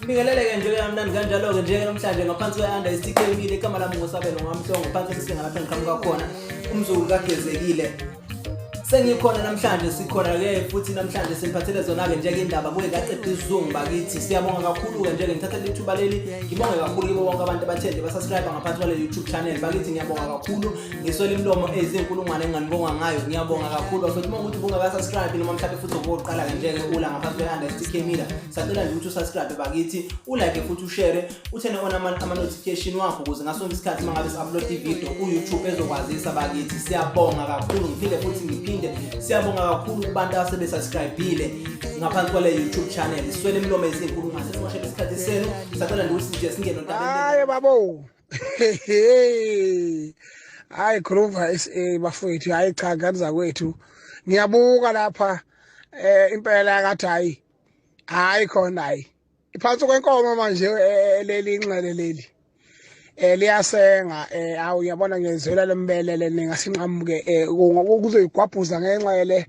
Bingeleleke nje yamnandi kanjalo-ke njeke namhlanje ngaphansi kwe-under isikhekile igama lami ngosabelo ngamhlongo ngaphansi kwesinga lapha ngiqhamuka khona umzulu kagezekile. Sengikhona namhlanje sikhona-ke futhi namhlanje siniphathele zona-ke njeke indaba kuye kaqeda isizungu bakithi. Siyabonga kakhulu-ke njeke ngithathele ithuba leli ngibonge kakhulu kibo bonke abantu abathende basubscribe ngaphansi kwale YouTube channel bakithi. Ngiyabonga kakhulu ngiswele imilomo ezinkulungwane enginganibonga ngayo. Ngiyabonga kakhulu futhi uma ukuthi ubungakasubscribe noma mhlawumbe futhi uboqala njeke ula ngaphansi kwe-under STK Media sacela nje ukuthi usubscribe bakithi, ulike futhi ushare, uthene on ama-notification wakho ukuze ngasonke isikhathi mangabe si-upload i-video ku-YouTube ezokwazisa bakithi. Siyabonga kakhulu ngiphinde futhi ngiphinde siyabonga kakhulu kubantu asebesubscribile ngaphansi kwale YouTube channel. Iswele imilomo ezinkulungwane sesimoshela isikhathi senu. Sacela nje ukuthi nje singene nodabeni. Hayi babo. Hayi khuluma bafowethu, hayi cha ngani zakwethu. Ngiyabuka lapha impela yakathi hayi khona hayi. Iphansi kwenkomo manje leli inxele leli. Liyasenga awu uyabona ngezwela lembelele ningasinqamuke kuzoyigwabhuza ngenxele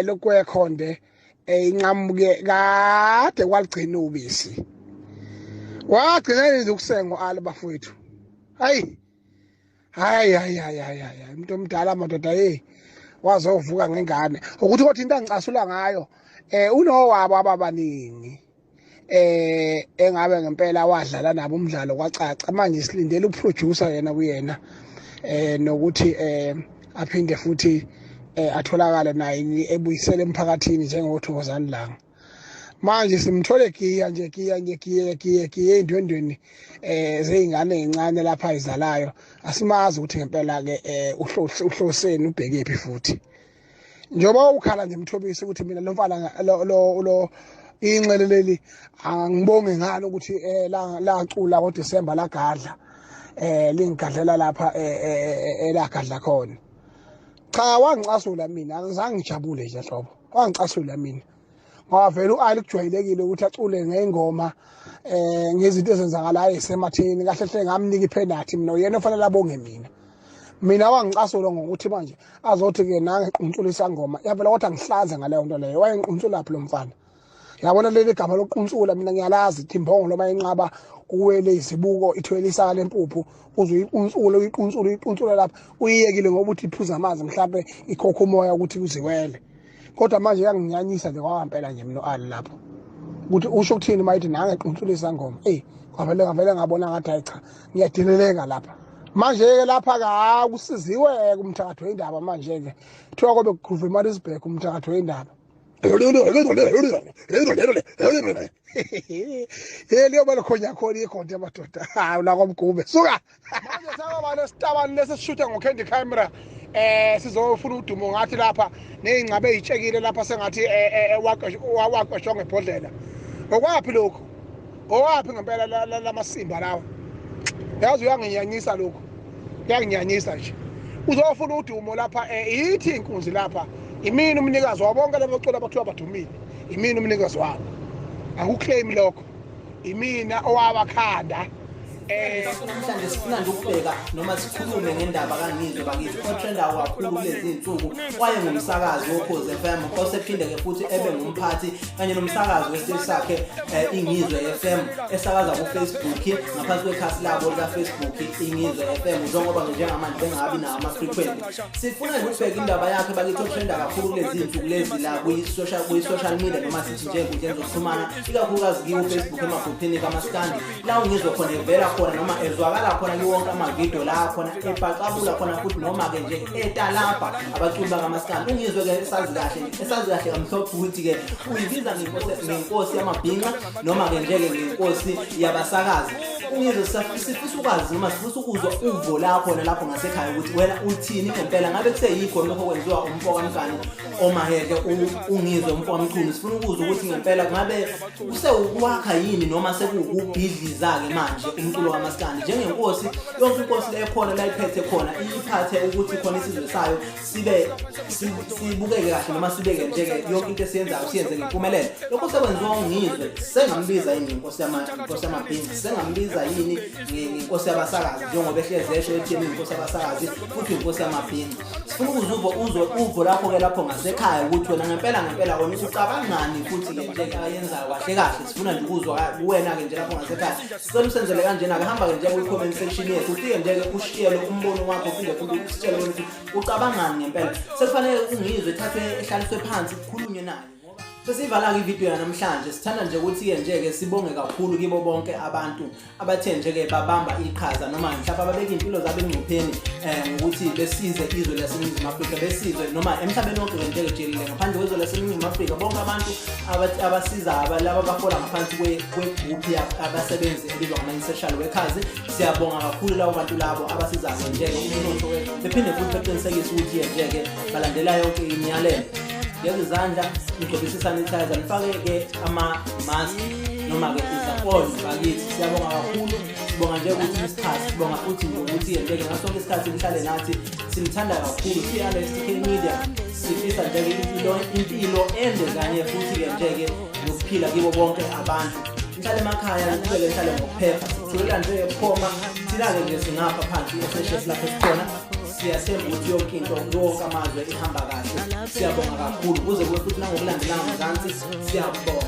lokwekhonde inqamuke kade kwaligcina ubisi. Wagcina nje ukusengo ala bafowethu. Hayi umuntu omdala madoda wazovuka ngengane ukuthi kodwa into angicasula ngayo unowabo ababaningi engabe ngempela wadlala nabo umdlalo kwacaca. Manje silindele uproducer yena kuyena nokuthi aphinde futhi atholakala naye ebuyisele emphakathini njengothokozani langa. Manje simthole giya endwendweni zeingane ezincane lapha izalayo. Asimazi ukuthi ngempela ke uhloseni ubhekephi futhi. Njoba ukhala nje mthobisi ukuthi mina lo mfana lo inxele leli angibonge ngalo ukuthi lacula ngoDisemba lagadla lingigadlela lapha elagadla khona. Cha wangicasula mina, angizange ngijabule nje hlobo. Wangicasula mina. Ngoba vele uAli kujwayelekile ukuthi acule ngengoma ngezinto ezenzakalayo esematheni. Kahle hle ngamnika ipenalty mina uyena ofanele abonge mina. Mina wangicasula ngokuthi manje azothi ke nange ngiquntsula isangoma. Yabona kodwa ngihlaze ngaleyo nto leyo. Wayengiquntsula lapho lo mfana. Yabona leli gama lokuquntsula mina ngiyalazi ukuthi imbongo noma inqaba kuwele izibuko ithwele isala empuphu uyiquntsula lapha uyiyekile ngoba uthi iphuza amanzi mhlawumbe ikhokha umoya ukuthi uziwele. Kodwa manje yanginyanyisa nje kwampela nje mina uAli lapho ukuthi usho ukuthini mayithi nange iquntsula isangoma. Ngavele ngabona ngathi hayi cha ngiyadileleka lapha. Manje ke lapha ka kusiziwe kumthakathi wendaba manje ke kuthiwa kobe kugroove eMaritzburg umthakathi wendaba. Liyo balokhonya khona ikhonto yamadoda. Hayi la kwamgube. Suka. Manje sakubana esitabani lesishootha ngoCandy camera sizofuna udumo ngathi lapha nezingcabe ezitshekile lapha sengathi waqashwa ngebhodlela. Okwapi lokho? Owapi ngempela lamasimba lawo? Yazi uyanginyanyisa lokho. Uyanginyanyisa nje. Uzofuna udumo lapha yithi inkunzi lapha. Imini umnikazi wabonke labacula bakuthiwa badumile. Imini umnikazi wabo. Akuclaim lokho. Imina owabakhanda. Namhlanje sifuna nje ukubheka noma sikhulume ngendaba kaNgizwe bakithi otrendayo kakhulu kulezi insuku. Waye ngumsakazi woKhozi FM osephinde ke futhi ebe ngumphathi kanye nomsakazi wesiteshi sakhe iNgizwe FM esakaza ku Facebook ngaphansi kwekhasi labo la Facebook iNgizwe FM njengoba njengamanje bengabi na ama frequent. Sifuna nje ukubheka indaba yakhe bakithi otrenda kakhulu kulezi insuku lezi la kwi-social media noma sithi nje inkundla zokuxhumana ikakhulukazi ku-Facebook emagruphini kamaskandi la uNgizwe khona evela khona noma ezwakala khona kiwonke ama-video la khona ebhaqabula khona futhi noma ke nje etalapha abaculi bakamaskandi. Ungizwe ke esazi kahle kamhlophe ukuthi ke uyibiza ngenkosi yamabhinqa noma ke nje ke ngenkosi yabasakazi. Ungizwe sifisa ukwazi noma sifisa ukuzwa uvo la khona lapho ngasekhaya ukuthi wena uthini ngempela ngabe kuseyikho lokho kwenziwa umfoka kaMgani omaheke Ungizwe umfoka kaMchunu. Sifuna ukuzwa ukuthi ngempela ngabe usewukwakha yini noma sekubhidliza ke manje umculo kamaskandi njengenkosi. Yonke inkosi le khona la iphethe khona iphathe ukuthi khona isizwe sayo sibukeke kahle noma sibeke nje yonke into esiyenzayo siyenze ngempumelelo. Lokho sekwenziwa uNgizwe sengambiza yini inkosi yamabhinqa sengambiza siyaza yini ngenkosi yabasakazi njengoba ehlezi esho ethini inkosi yabasakazi futhi inkosi yamabhinqa. Sifuna ukuzwa uvo lapho-ke lapho ngasekhaya ukuthi wena ngempela wona ucabangani futhi nje ayenzayo kahle kahle. Sifuna nje ukuzwa kuwena-ke nje lapho ngasekhaya. Sicela usenzele kanjena-ke, hamba-ke nje kwi-comment section yethu ufike nje-ke ushiyele umbono wakho, ufike futhi usitshele ukuthi ucabangani ngempela. Sekufanele ungizwe ethathwe ehlaliswe phansi kukhulunywe naye. Sesivala-ke ividiyo yanamhlanje. Sithanda nje ukuthi-ke nje-ke sibonge kakhulu kibo bonke abantu abathe nje-ke babamba iqhaza noma mhlawumbe ababeka impilo zabo engcupheni ngokuthi besize izwe laseNingizimu Afrika, besize noma emhlabeni wonke nje-ke jikelele ngaphandle kwezwe laseNingizimu Afrika. Bonke abantu abasiza laba abahola ngaphansi kwegroup abasebenzi ebizwa ngama-social workers, siyabonga kakhulu labo bantu labo abasizayo nje-ke umnotho bephinde futhi beqinisekise ukuthi nje-ke balandela yonke imiyalelo. Geza izandla, nigcobise isanitizer, nifake-ke ama-mask noma-ke izafoni bakithi. Siyabonga kakhulu, sibonga nje ukuthi isikhathi, sibonga futhi ukuthi nje-ke ngaso sonke isikhathi nihlale nathi, simthanda kakhulu. Siyala STK Media sifisa nje-ke impilo ende kanye futhi-ke nje-ke nokuphila kibo bonke abantu. Nihlale emakhaya, nihlale ngokuphepha. Sithulela nje ephoma, thina-ke nje singapha phansi eseshes lapho esikhona. Siyathemba ukuthi yonke into yonke amazwe ihamba kahle. Siyabonga kakhulu kuze kube futhi nangokulandelana ngezansi. Siyabonga.